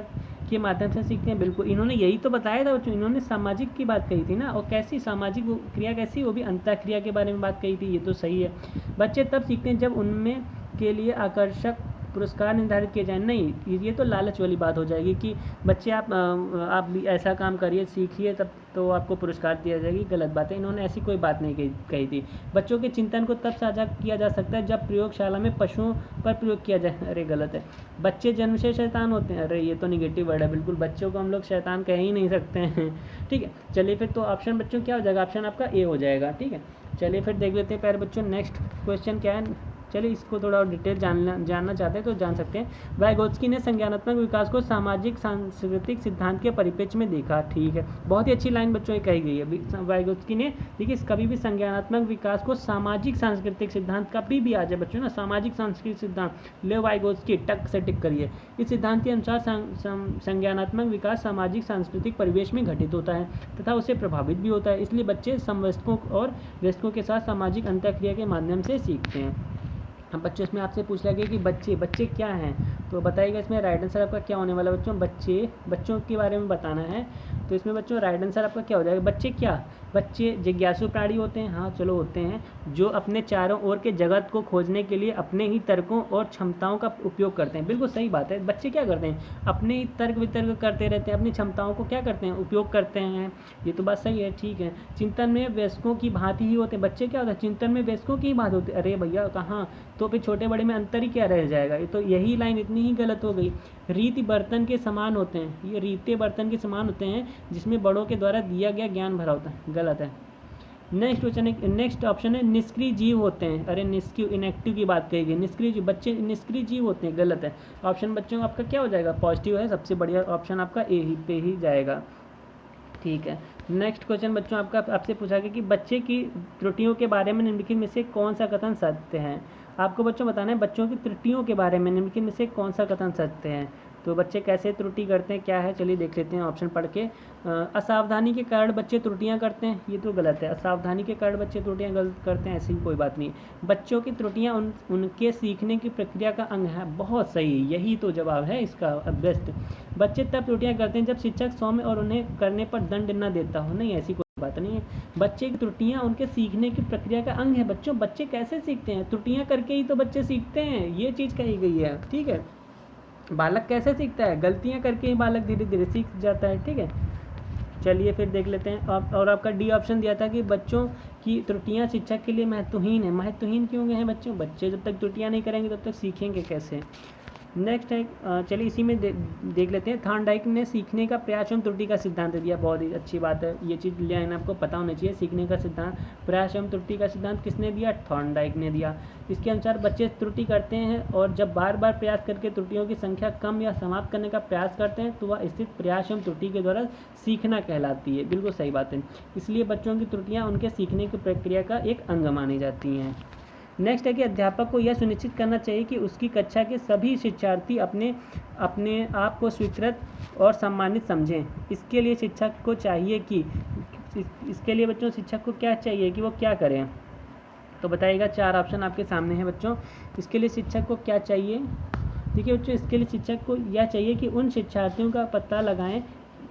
S1: के माध्यम से सीखते हैं। बिल्कुल, इन्होंने यही तो बताया था बच्चों, इन्होंने सामाजिक की बात कही थी ना, और कैसी सामाजिक क्रिया कैसी, वो भी अंतःक्रिया के बारे में बात कही थी। ये तो सही है। बच्चे तब सीखते हैं जब उनमें के लिए आकर्षक पुरस्कार निर्धारित किए जाए। नहीं, ये तो लालच वाली बात हो जाएगी कि बच्चे आप भी ऐसा काम करिए, सीखिए, तब तो आपको पुरस्कार दिया जाएगी। गलत बात है, इन्होंने ऐसी कोई बात नहीं कही थी। बच्चों के चिंतन को तब साझा किया जा सकता है जब प्रयोगशाला में पशुओं पर प्रयोग किया जाए। अरे गलत है। बच्चे जन्म से शैतान होते हैं। अरे ये तो निगेटिव वर्ड है, बिल्कुल बच्चों को हम लोग शैतान कह ही नहीं सकते हैं। ठीक है, चलिए फिर तो ऑप्शन बच्चों क्या हो जाएगा, ऑप्शन आपका ए हो जाएगा। ठीक है, चलिए फिर देख लेते हैं प्यारे बच्चों नेक्स्ट क्वेश्चन क्या है। चलिए इसको थोड़ा और डिटेल जानना चाहते हैं तो जान सकते हैं। वाइगोत्स्की ने संज्ञानात्मक विकास को सामाजिक सांस्कृतिक सिद्धांत के परिप्रेक्ष्य में देखा। ठीक है, बहुत ही अच्छी लाइन बच्चों ये कही गई है। वाइगोत्स्की ने, देखिए कभी भी संज्ञानात्मक विकास को सामाजिक सांस्कृतिक सिद्धांत, कभी भी आ जाए बच्चों ना, सामाजिक सांस्कृतिक सिद्धांत, लेव वाइगोत्स्की, टक से टिक करिए। इस सिद्धांत के अनुसार संज्ञानात्मक विकास सामाजिक सांस्कृतिक परिवेश में घटित होता है तथा उससे प्रभावित भी होता है। इसलिए बच्चे समवयस्कों और वयस्कों के साथ सामाजिक अंतःक्रिया के माध्यम से सीखते हैं। अब बच्चों इसमें आपसे पूछ लिया गया कि बच्चे क्या हैं, तो बताइएगा इसमें राइट आंसर आपका क्या होने वाला बच्चों। बच्चों के बारे में बताना है, तो इसमें बच्चों राइट आंसर आपका क्या हो जाएगा। बच्चे जिज्ञासु प्राणी होते हैं। हाँ चलो होते हैं, जो अपने चारों ओर के जगत को खोजने के लिए अपने ही तर्कों और क्षमताओं का उपयोग करते हैं। बिल्कुल सही बात है, बच्चे क्या करते हैं, अपने ही तर्क वितर्क करते रहते हैं, अपनी क्षमताओं को क्या करते हैं, उपयोग करते हैं। ये तो बात सही है। ठीक है, चिंतन में वयस्कों की भांति ही होते हैं। बच्चे क्या होता है, चिंतन में वयस्कों की ही भांति होते हैं। अरे भैया कहाँ, तो फिर छोटे बड़े में अंतर ही क्या रह जाएगा। ये तो यही लाइन इतनी ही गलत हो गई। रीति बर्तन के समान होते हैं, ये रीते बर्तन के समान होते हैं जिसमें बड़ों के द्वारा दिया गया ज्ञान भरा होता है। गलत है। नेक्स्ट ऑप्शन है निष्क्रिय जीव होते हैं। अरे निष्क्रिय, इनएक्टिव की बात कही गई, निष्क्रिय जीव, बच्चे निष्क्रिय जीव होते हैं। गलत है। ऑप्शन बच्चों आपका क्या हो जाएगा, पॉजिटिव है, सबसे बढ़िया ऑप्शन आपका ए ही पे ही जाएगा। ठीक है, नेक्स्ट क्वेश्चन बच्चों आपसे पूछा गया कि बच्चे की त्रुटियों के बारे में निम्नलिखित में से कौन सा कथन सत्य है। आपको बच्चों बताना है बच्चों की त्रुटियों के बारे में निम्नलिखित में से कौन सा कथन सत्य है। तो बच्चे कैसे त्रुटि करते हैं, क्या है, चलिए देख लेते हैं ऑप्शन पढ़ के। असावधानी के कारण बच्चे त्रुटियां करते हैं, ये तो गलत है। असावधानी के कारण बच्चे त्रुटियां गलत करते हैं, ऐसी कोई बात नहीं। बच्चों की त्रुटियां उनके सीखने की प्रक्रिया का अंग है, बहुत सही, यही तो जवाब है इसका बेस्ट। बच्चे तब त्रुटियां करते हैं जब शिक्षक सौम्य और उन्हें करने पर दंड न देता हो। नहीं, ऐसी कोई बात नहीं है। बच्चे की त्रुटियां उनके सीखने की प्रक्रिया का अंग है। बच्चों बच्चे कैसे सीखते हैं, त्रुटियां करके ही तो बच्चे सीखते हैं, ये चीज़ कही गई है। ठीक है, बालक कैसे सीखता है, गलतियां करके ही बालक धीरे धीरे सीख जाता है। ठीक है, चलिए फिर देख लेते हैं। और आपका डी ऑप्शन दिया था कि बच्चों की त्रुटियां शिक्षक के लिए महत्वहीन है। महत्वहीन क्यों हैं बच्चों, बच्चे जब तक त्रुटियां नहीं करेंगे तब तक सीखेंगे कैसे। नेक्स्ट है, चलिए इसी में देख लेते हैं। थॉर्नडाइक ने सीखने का प्रयास एवं त्रुटि का सिद्धांत दिया, बहुत ही अच्छी बात है, ये चीज़ लाइन आपको पता होनी चाहिए। सीखने का सिद्धांत, प्रयास एवं त्रुटि का सिद्धांत किसने दिया, थॉर्नडाइक ने दिया। इसके अनुसार बच्चे त्रुटि करते हैं और जब बार बार प्रयास करके त्रुटियों की संख्या कम या समाप्त करने का प्रयास करते हैं तो वह स्थित प्रयास एवं त्रुटि के द्वारा सीखना कहलाती है। बिल्कुल सही बात है, इसलिए बच्चों की त्रुटियाँ उनके सीखने की प्रक्रिया का एक अंग मानी जाती हैं। नेक्स्ट है कि अध्यापक को यह सुनिश्चित करना चाहिए कि उसकी कक्षा के सभी शिक्षार्थी अपने आप को स्वीकृत और सम्मानित समझें। इसके लिए शिक्षक को चाहिए कि इसके लिए बच्चों शिक्षक को क्या चाहिए कि वो क्या करें, तो बताइएगा। 4 ऑप्शन आपके सामने हैं बच्चों। इसके लिए शिक्षक को क्या चाहिए, देखिए बच्चों, इसके लिए शिक्षक को यह चाहिए कि उन शिक्षार्थियों का पता लगाएं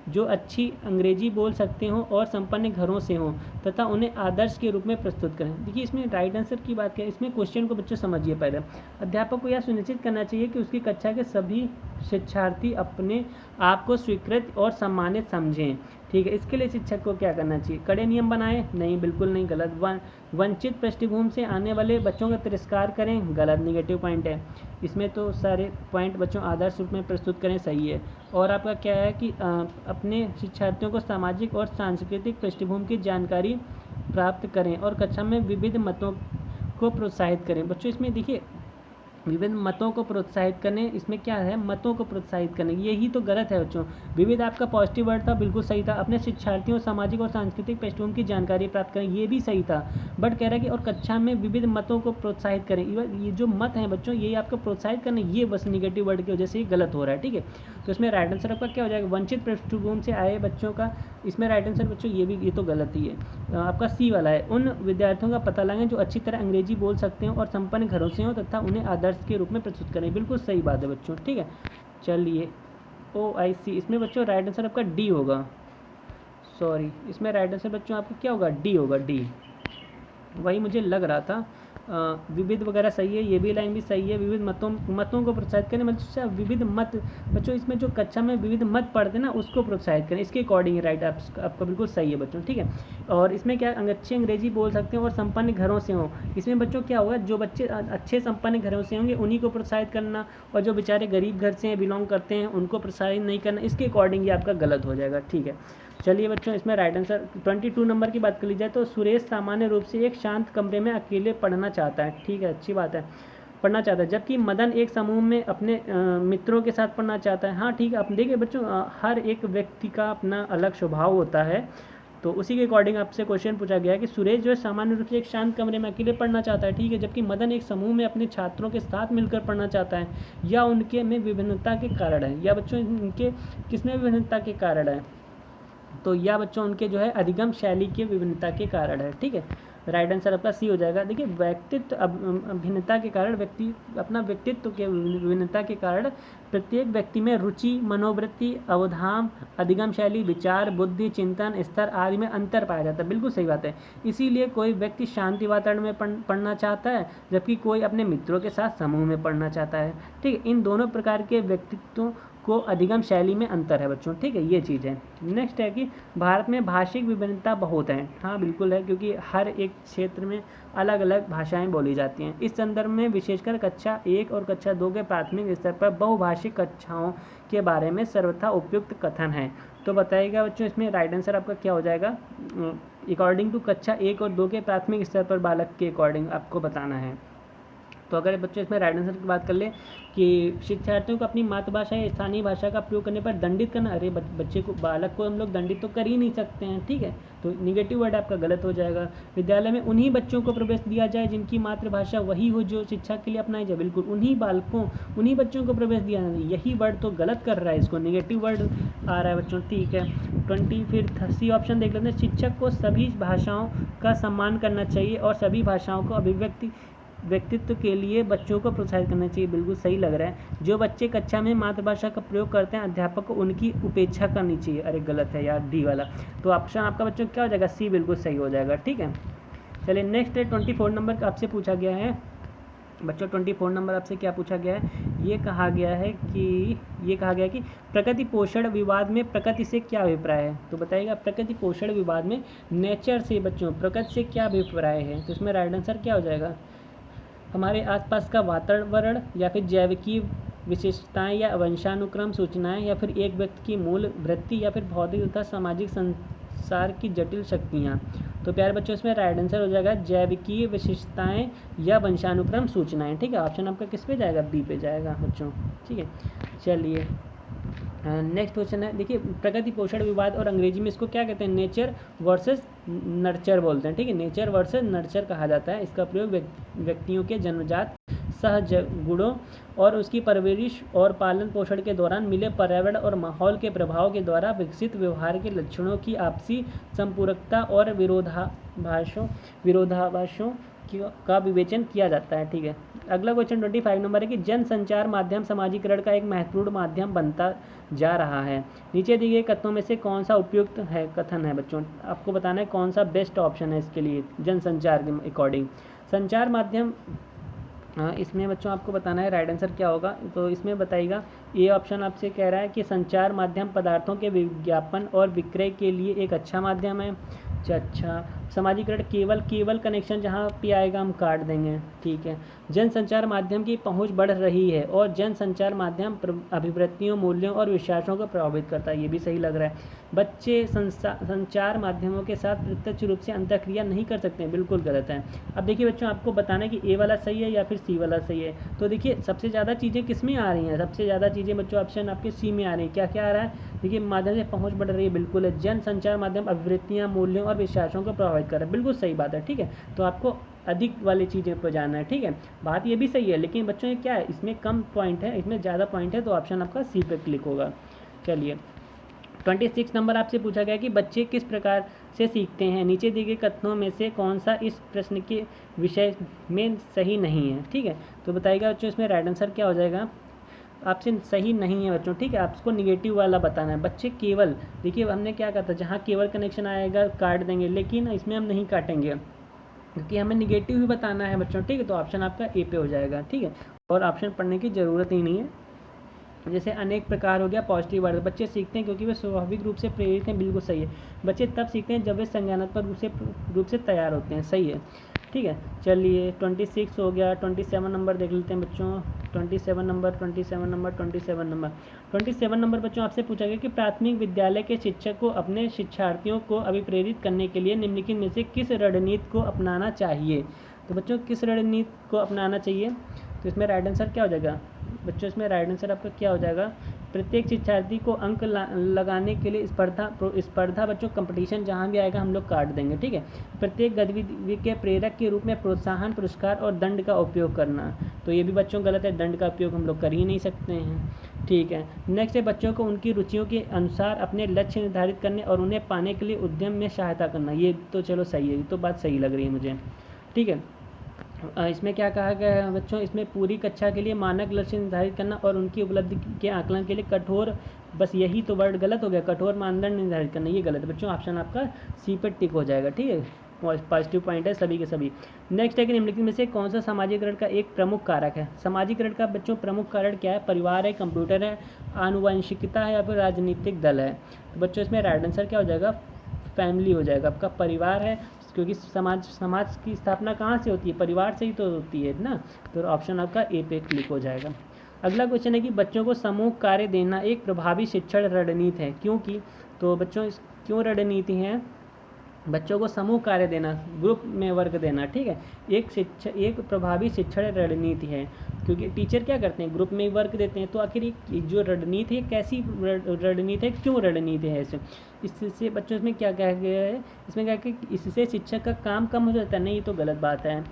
S1: जो अच्छी अंग्रेजी बोल सकते हों और संपन्न घरों से हों तथा उन्हें आदर्श के रूप में प्रस्तुत करें। देखिए इसमें राइट आंसर की बात करें, इसमें क्वेश्चन को बच्चों समझिए पहले। अध्यापक को यह सुनिश्चित करना चाहिए कि उसकी कक्षा के सभी शिक्षार्थी अपने आप को स्वीकृत और सम्मानित समझें। ठीक है। इसके लिए शिक्षक को क्या करना चाहिए? कड़े नियम बनाएं? नहीं, बिल्कुल नहीं, गलत। वंचित पृष्ठभूमि से आने वाले बच्चों का तिरस्कार करें? गलत, निगेटिव पॉइंट है। इसमें तो सारे पॉइंट बच्चों आदर्श रूप में प्रस्तुत करें, सही है। और आपका क्या है कि अपने शिक्षार्थियों को सामाजिक और सांस्कृतिक पृष्ठभूमि की जानकारी प्राप्त करें और कक्षा में विविध मतों को प्रोत्साहित करें। बच्चों इसमें देखिए विविध मतों को प्रोत्साहित करने, इसमें क्या है, मतों को प्रोत्साहित करने, यही तो गलत है बच्चों। विविध आपका पॉजिटिव वर्ड था, बिल्कुल सही था। अपने शिक्षार्थियों सामाजिक और सांस्कृतिक पृष्ठभूमि की जानकारी प्राप्त करें, ये भी सही था। बट कह रहा है कि और कक्षा में विविध मतों को प्रोत्साहित करें, ये जो मत हैं बच्चों, ये आपको प्रोत्साहित करने, ये बस निगेटिव वर्ड की वजह से ये गलत हो रहा है। ठीक है, तो इसमें राइट आंसर आपका क्या हो जाएगा? वंचित पृष्ठभूमि से आए बच्चों का, इसमें राइट आंसर बच्चों ये तो गलत ही है। आपका सी वाला है, उन विद्यार्थियों का पता लगाएं जो अच्छी तरह अंग्रेजी बोल सकते हो और संपन्न घरों से हो तथा उन्हें आदर्श के रूप में प्रस्तुत करें। बिल्कुल सही बात है बच्चों। ठीक है, चलिए OIC, इसमें बच्चों राइट आंसर आपका डी होगा। सॉरी, इसमें राइट आंसर बच्चों आपका क्या होगा? डी होगा, डी। वही मुझे लग रहा था। विविध वगैरह सही है, ये भी लाइन भी सही है। विविध मतों को प्रोत्साहित करें, मतलब विविध मत बच्चों, इसमें जो कक्षा में विविध मत पढ़ते हैं ना, उसको प्रोत्साहित करें, इसके अकॉर्डिंग राइट आपका बिल्कुल सही है बच्चों। ठीक है, और इसमें क्या, अच्छे अंग्रेजी बोल सकते हैं और संपन्न घरों से हों, इसमें बच्चों क्या होगा, जो बच्चे अच्छे संपन्न घरों से होंगे उन्हीं को प्रोत्साहित करना, और जो बेचारे गरीब घर से बिलोंग करते हैं उनको प्रोत्साहित नहीं करना, इसके अकॉर्डिंग ये आपका गलत हो जाएगा। ठीक है, चलिए बच्चों, इसमें राइट आंसर 22 नंबर की बात कर ली जाए तो सुरेश सामान्य रूप से एक शांत कमरे में अकेले पढ़ना चाहता है। ठीक है, अच्छी बात है, पढ़ना चाहता है। जबकि मदन एक समूह में अपने मित्रों के साथ पढ़ना चाहता है। हाँ ठीक है, आप देखिए बच्चों, हर एक व्यक्ति का अपना अलग स्वभाव होता है, तो उसी के अकॉर्डिंग आपसे क्वेश्चन पूछा गया है कि सुरेश जो है सामान्य रूप से एक शांत कमरे में अकेले पढ़ना चाहता है। ठीक है, जबकि मदन एक समूह में अपने छात्रों के साथ मिलकर पढ़ना चाहता है, या उनके में विभिन्नता के कारण है, या बच्चों उनके किसमें विभिन्नता के कारण है, तो या बच्चों उनके जो है अधिगम शैली के विभिन्नता के कारण है। ठीक है, राइट आंसर आपका सी हो जाएगा। देखिए, व्यक्तित्व भिन्नता के कारण, व्यक्ति अपना व्यक्तित्व के विभिन्नता के कारण प्रत्येक व्यक्ति में रुचि, मनोवृत्ति, अवधान, अधिगम शैली, विचार, बुद्धि, चिंतन स्तर आदि में अंतर पाया जाता है। बिल्कुल सही बात है। इसीलिए कोई व्यक्ति शांति वातावरण में पढ़ना चाहता है, जबकि कोई अपने मित्रों के साथ समूह में पढ़ना चाहता है। ठीक है, इन दोनों प्रकार के व्यक्तित्वों को अधिगम शैली में अंतर है बच्चों। ठीक है, ये चीज़ है। नेक्स्ट है कि भारत में भाषिक विभिन्नता बहुत है। हाँ बिल्कुल है, क्योंकि हर एक क्षेत्र में अलग अलग भाषाएं बोली जाती हैं। इस संदर्भ में विशेषकर कक्षा 1 और कक्षा 2 के प्राथमिक स्तर पर बहुभाषिक कक्षाओं के बारे में सर्वथा उपयुक्त कथन है। तो बताइएगा बच्चों, इसमें राइट आंसर आपका क्या हो जाएगा? अकॉर्डिंग टू कक्षा 1 और 2 के प्राथमिक स्तर पर बालक के अकॉर्डिंग आपको बताना है। तो अगर बच्चों इसमें राइट आंसर की बात कर ले कि शिक्षार्थियों को अपनी मातृभाषा या स्थानीय भाषा का प्रयोग करने पर दंडित करना, अरे बच्चे को, बालक को हम लोग दंडित तो कर ही नहीं सकते हैं। ठीक है, तो निगेटिव वर्ड आपका गलत हो जाएगा। विद्यालय में उन्हीं बच्चों को प्रवेश दिया जाए जिनकी मातृभाषा वही हो जो शिक्षा के लिए अपनाई जाए। बिल्कुल, उन्हीं बालकों, उन्हीं बच्चों को प्रवेश दिया जाए, यही वर्ड तो गलत कर रहा है, इसको निगेटिव वर्ड आ रहा है बच्चों। ठीक है, 20 फिर सी ऑप्शन देख लेते हैं। शिक्षक को सभी भाषाओं का सम्मान करना चाहिए और सभी भाषाओं को व्यक्तित्व के लिए बच्चों को प्रोत्साहित करना चाहिए। बिल्कुल सही लग रहा है। जो बच्चे कक्षा में मातृभाषा का प्रयोग करते हैं, अध्यापक को उनकी उपेक्षा करनी चाहिए। अरे गलत है यार, डी वाला। तो ऑप्शन आपका बच्चों क्या हो जाएगा? सी बिल्कुल सही हो जाएगा। ठीक है, चलिए नेक्स्ट है 24 नंबर आपसे पूछा गया है बच्चों। 24 नंबर आपसे क्या पूछा गया है? ये कहा गया है कि प्रकृति पोषण विवाद में प्रकृति से क्या अभिप्राय है? तो बताइएगा, प्रकृति पोषण विवाद में नेचर से बच्चों प्रकृति से क्या अभिप्राय है? तो इसमें राइट आंसर क्या हो जाएगा? हमारे आसपास का वातावरण, या फिर जैविकीय विशेषताएं, या वंशानुक्रम सूचनाएं, या फिर एक व्यक्ति की मूल वृत्ति, या फिर भौतिक तथा सामाजिक संसार की जटिल शक्तियाँ। तो प्यारे बच्चों, इसमें राइट आंसर हो जाएगा जैविकीय विशेषताएं या वंशानुक्रम सूचनाएं। ठीक है, ऑप्शन आपका किस पे जाएगा? बी पे जाएगा बच्चों। ठीक है, चलिए नेक्स्ट क्वेश्चन है। देखिए, प्रकृति पोषण विवाद, और अंग्रेजी में इसको क्या कहते हैं? नेचर वर्सेस नर्चर बोलते हैं। ठीक है, नेचर वर्सेस नर्चर कहा जाता है। इसका प्रयोग व्यक्तियों के जन्मजात सहज गुणों और उसकी परवरिश और पालन पोषण के दौरान मिले पर्यावरण और माहौल के प्रभाव के द्वारा विकसित व्यवहार के लक्षणों की आपसी संपूरकता और विरोधाभासों का विवेचन किया जाता है। ठीक है, अगला क्वेश्चन 25 नंबर है कि जन संचार माध्यम समाजीकरण का एक महत्वपूर्ण माध्यम बनता जा रहा है। नीचे दिए गए कथनों में से कौन सा उपयुक्त है कथन है बच्चों? आपको बताना है कौन सा बेस्ट ऑप्शन है इसके लिए जनसंचार के अकॉर्डिंग। संचार माध्यम इसमें बच्चों आपको बताना है राइट आंसर क्या होगा। तो इसमें बताइएगा, ये ऑप्शन आपसे कह रहा है कि संचार माध्यम पदार्थों के विज्ञापन और विक्रय के लिए एक अच्छा माध्यम है। अच्छा, समाजीकरण केवल कनेक्शन जहाँ पे आएगा हम काट देंगे, ठीक है। जन संचार माध्यम की पहुंच बढ़ रही है और जन संचार माध्यम अभिवृत्तियों, मूल्यों और विश्वासों को प्रभावित करता है, ये भी सही लग रहा है। बच्चे संचार माध्यमों के साथ प्रत्यक्ष रूप से अंतःक्रिया नहीं कर सकते हैं, बिल्कुल गलत है। अब देखिए बच्चों, आपको बताना है कि ए वाला सही है या फिर सी वाला सही है। तो देखिए सबसे ज़्यादा चीज़ें किस में आ रही हैं, सबसे ज़्यादा चीज़ें बच्चों ऑप्शन आपके सी में आ रही हैं। क्या क्या आ रहा है, देखिए माध्यम से पहुंच बढ़ रही है, बिल्कुल है। जन संचार माध्यम अभिवृत्तियाँ, मूल्यों और विश्वासों को प्रभावित कर रहा है, बिल्कुल सही बात है, ठीक है। तो आपको अधिक वाली चीज़ें पर जाना है, ठीक है। बात ये भी सही है, लेकिन बच्चों ये क्या है, इसमें कम पॉइंट है, इसमें ज़्यादा पॉइंट है, तो ऑप्शन आपका सी पे क्लिक होगा। चलिए 26 नंबर आपसे पूछा गया कि बच्चे किस प्रकार से सीखते हैं, नीचे दिए गए कथनों में से कौन सा इस प्रश्न के विषय में सही नहीं है, ठीक है। तो बताइएगा बच्चों, इसमें राइट आंसर क्या हो जाएगा। आपसे सही नहीं है बच्चों, ठीक है। आपको निगेटिव वाला बताना है। बच्चे केवल, देखिए हमने क्या कहा था, जहाँ केवल कनेक्शन आएगा काट देंगे, लेकिन इसमें हम नहीं काटेंगे क्योंकि हमें निगेटिव ही बताना है बच्चों, ठीक है। तो ऑप्शन आपका ए पे हो जाएगा, ठीक है। और ऑप्शन पढ़ने की ज़रूरत ही नहीं है। जैसे अनेक प्रकार हो गया पॉजिटिव वर्ड, बच्चे सीखते हैं क्योंकि वे स्वाभाविक रूप से प्रेरित हैं, बिल्कुल सही है। बच्चे तब सीखते हैं जब वे संज्ञानात्मक रूप से तैयार होते हैं, सही है, ठीक है। चलिए 26 हो गया, 27 नंबर देख लेते हैं बच्चों। 27 नंबर 27 नंबर बच्चों आपसे पूछा गया कि प्राथमिक विद्यालय के शिक्षक को अपने शिक्षार्थियों को अभिप्रेरित करने के लिए निम्नलिखित में से किस रणनीति को अपनाना चाहिए। तो बच्चों किस रणनीति को अपनाना चाहिए, तो इसमें राइट आंसर क्या हो जाएगा बच्चों, इसमें राइट आंसर आपका क्या हो जाएगा। प्रत्येक शिक्षार्थी को अंक लगाने के लिए स्पर्धा बच्चों कंपटीशन जहाँ भी आएगा हम लोग काट देंगे, ठीक है। प्रत्येक गतिविधि के प्रेरक के रूप में प्रोत्साहन, पुरस्कार और दंड का उपयोग करना, तो ये भी बच्चों गलत है, दंड का उपयोग हम लोग कर ही नहीं सकते हैं, ठीक है। नेक्स्ट है बच्चों को उनकी रुचियों के अनुसार अपने लक्ष्य निर्धारित करने और उन्हें पाने के लिए उद्यम में सहायता करना, ये तो चलो सही है, ये तो बात सही लग रही है मुझे, ठीक है। इसमें क्या कहा गया है बच्चों, इसमें पूरी कक्षा के लिए मानक लक्ष्य निर्धारित करना और उनकी उपलब्धि के आकलन के लिए कठोर, बस यही तो वर्ड गलत हो गया, कठोर मानदंड निर्धारित करना, ये गलत है बच्चों। ऑप्शन आपका सी पर टिक हो जाएगा, ठीक है। पॉजिटिव पॉइंट है सभी के सभी। नेक्स्ट है कि निम्नलिखित में से कौन सा सामाजिकरण का एक प्रमुख कारक है। सामाजिकरण का बच्चों प्रमुख कारक क्या है, परिवार है, कंप्यूटर है, आनुवंशिकता है या फिर राजनीतिक दल है। तो बच्चों इसमें राइट आंसर क्या हो जाएगा, फैमिली हो जाएगा आपका, परिवार है, क्योंकि समाज की स्थापना कहाँ से होती है, परिवार से ही तो होती है ना। तो ऑप्शन आपका ए पे क्लिक हो जाएगा। अगला क्वेश्चन है कि बच्चों को समूह कार्य देना एक प्रभावी शिक्षण रणनीति है, क्योंकि, तो बच्चों क्यों रणनीति है, बच्चों को समूह कार्य देना, ग्रुप में वर्क देना, ठीक है, एक प्रभावी शिक्षण रणनीति है, क्योंकि टीचर क्या करते हैं, ग्रुप में वर्क देते हैं। तो आखिर एक जो रणनीति है कैसी रणनीति है, क्यों रणनीति है इससे बच्चों इसमें क्या कहा गया है, इसमें क्या कि इससे शिक्षक का काम कम हो जाता है, नहीं, ये तो गलत बात है।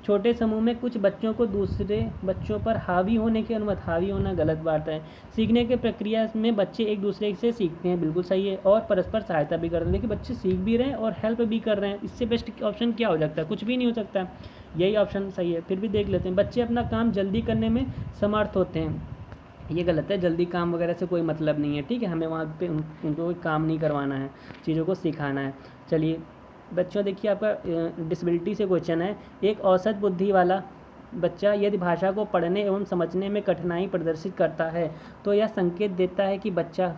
S1: छोटे समूह में कुछ बच्चों को दूसरे बच्चों पर हावी होने की अनुमति, हावी होना गलत बात है। सीखने की प्रक्रिया में बच्चे एक दूसरे से सीखते हैं, बिल्कुल सही है, और परस्पर सहायता भी करते हैं। देखिए बच्चे सीख भी रहे हैं और हेल्प भी कर रहे हैं, इससे बेस्ट ऑप्शन क्या हो सकता है, कुछ भी नहीं हो सकता, यही ऑप्शन सही है। फिर भी देख लेते हैं, बच्चे अपना काम जल्दी करने में समर्थ होते हैं, ये गलत है, जल्दी काम वगैरह से कोई मतलब नहीं है, ठीक है। हमें वहाँ पे उनको काम नहीं करवाना है, चीज़ों को सिखाना है। चलिए बच्चों देखिए आपका डिसेबिलिटी से क्वेश्चन है, एक औसत बुद्धि वाला बच्चा यदि भाषा को पढ़ने एवं समझने में कठिनाई प्रदर्शित करता है तो यह संकेत देता है कि बच्चा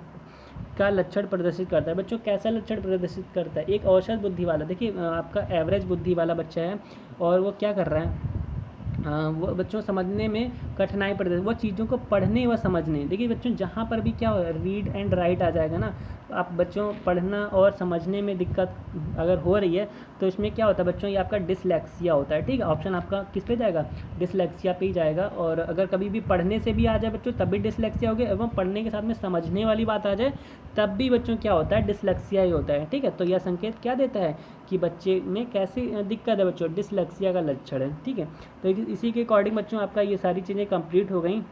S1: का लक्षण प्रदर्शित करता है। बच्चों कैसा लक्षण प्रदर्शित करता है, एक औसत बुद्धि वाला, देखिए आपका एवरेज बुद्धि वाला बच्चा है और वो क्या कर रहा है, वो बच्चों समझने में कठिनाई पड़ती है, वो चीज़ों को पढ़ने व समझने, देखिए बच्चों जहाँ पर भी क्या हो, रीड एंड राइट आ जाएगा ना, आप बच्चों पढ़ना और समझने में दिक्कत अगर हो रही है तो इसमें क्या होता है बच्चों, ये आपका डिसलेक्सिया होता है, ठीक है। ऑप्शन आपका किस पे जाएगा, डिसलेक्सिया पे ही जाएगा। और अगर कभी भी पढ़ने से भी आ जाए बच्चों तब भी डिसलेक्सिया हो गया, एवं पढ़ने के साथ में समझने वाली बात आ जाए तब भी बच्चों क्या होता है, डिसलेक्सिया ही होता है, ठीक है। तो यह संकेत क्या देता है कि बच्चे में कैसी दिक्कत है बच्चों, डिसलेक्सिया का लक्षण है, ठीक है। तो इसी के अकॉर्डिंग बच्चों आपका ये सारी चीज़ें कंप्लीट हो गई।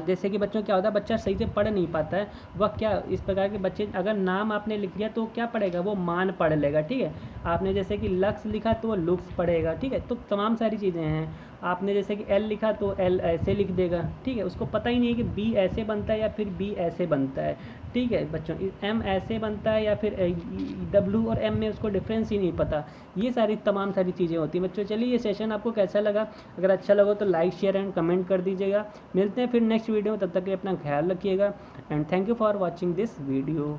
S1: जैसे कि बच्चों क्या होता है, बच्चा सही से पढ़ नहीं पाता है, वह क्या, इस प्रकार के बच्चे अगर नाम आपने लिख दिया तो क्या पढ़ेगा, वो मान पढ़ लेगा, ठीक है। आपने जैसे कि लक्ष्य लिखा तो वो लुक्स पढ़ेगा, ठीक है। तो तमाम सारी चीज़ें हैं। आपने जैसे कि एल लिखा तो एल ऐसे लिख देगा, ठीक है। उसको पता ही नहीं है कि बी ऐसे बनता है या फिर बी ऐसे बनता है, ठीक है बच्चों। एम ऐसे बनता है या फिर डब्ल्यू और एम में उसको डिफरेंस ही नहीं पता। ये सारी तमाम सारी चीज़ें होती हैं बच्चों। चलिए ये सेशन आपको कैसा लगा, अगर अच्छा लगा तो लाइक शेयर एंड कमेंट कर दीजिएगा। मिलते हैं फिर नेक्स्ट वीडियो में, तब तक के अपना ख्याल रखिएगा and thank you for watching this video.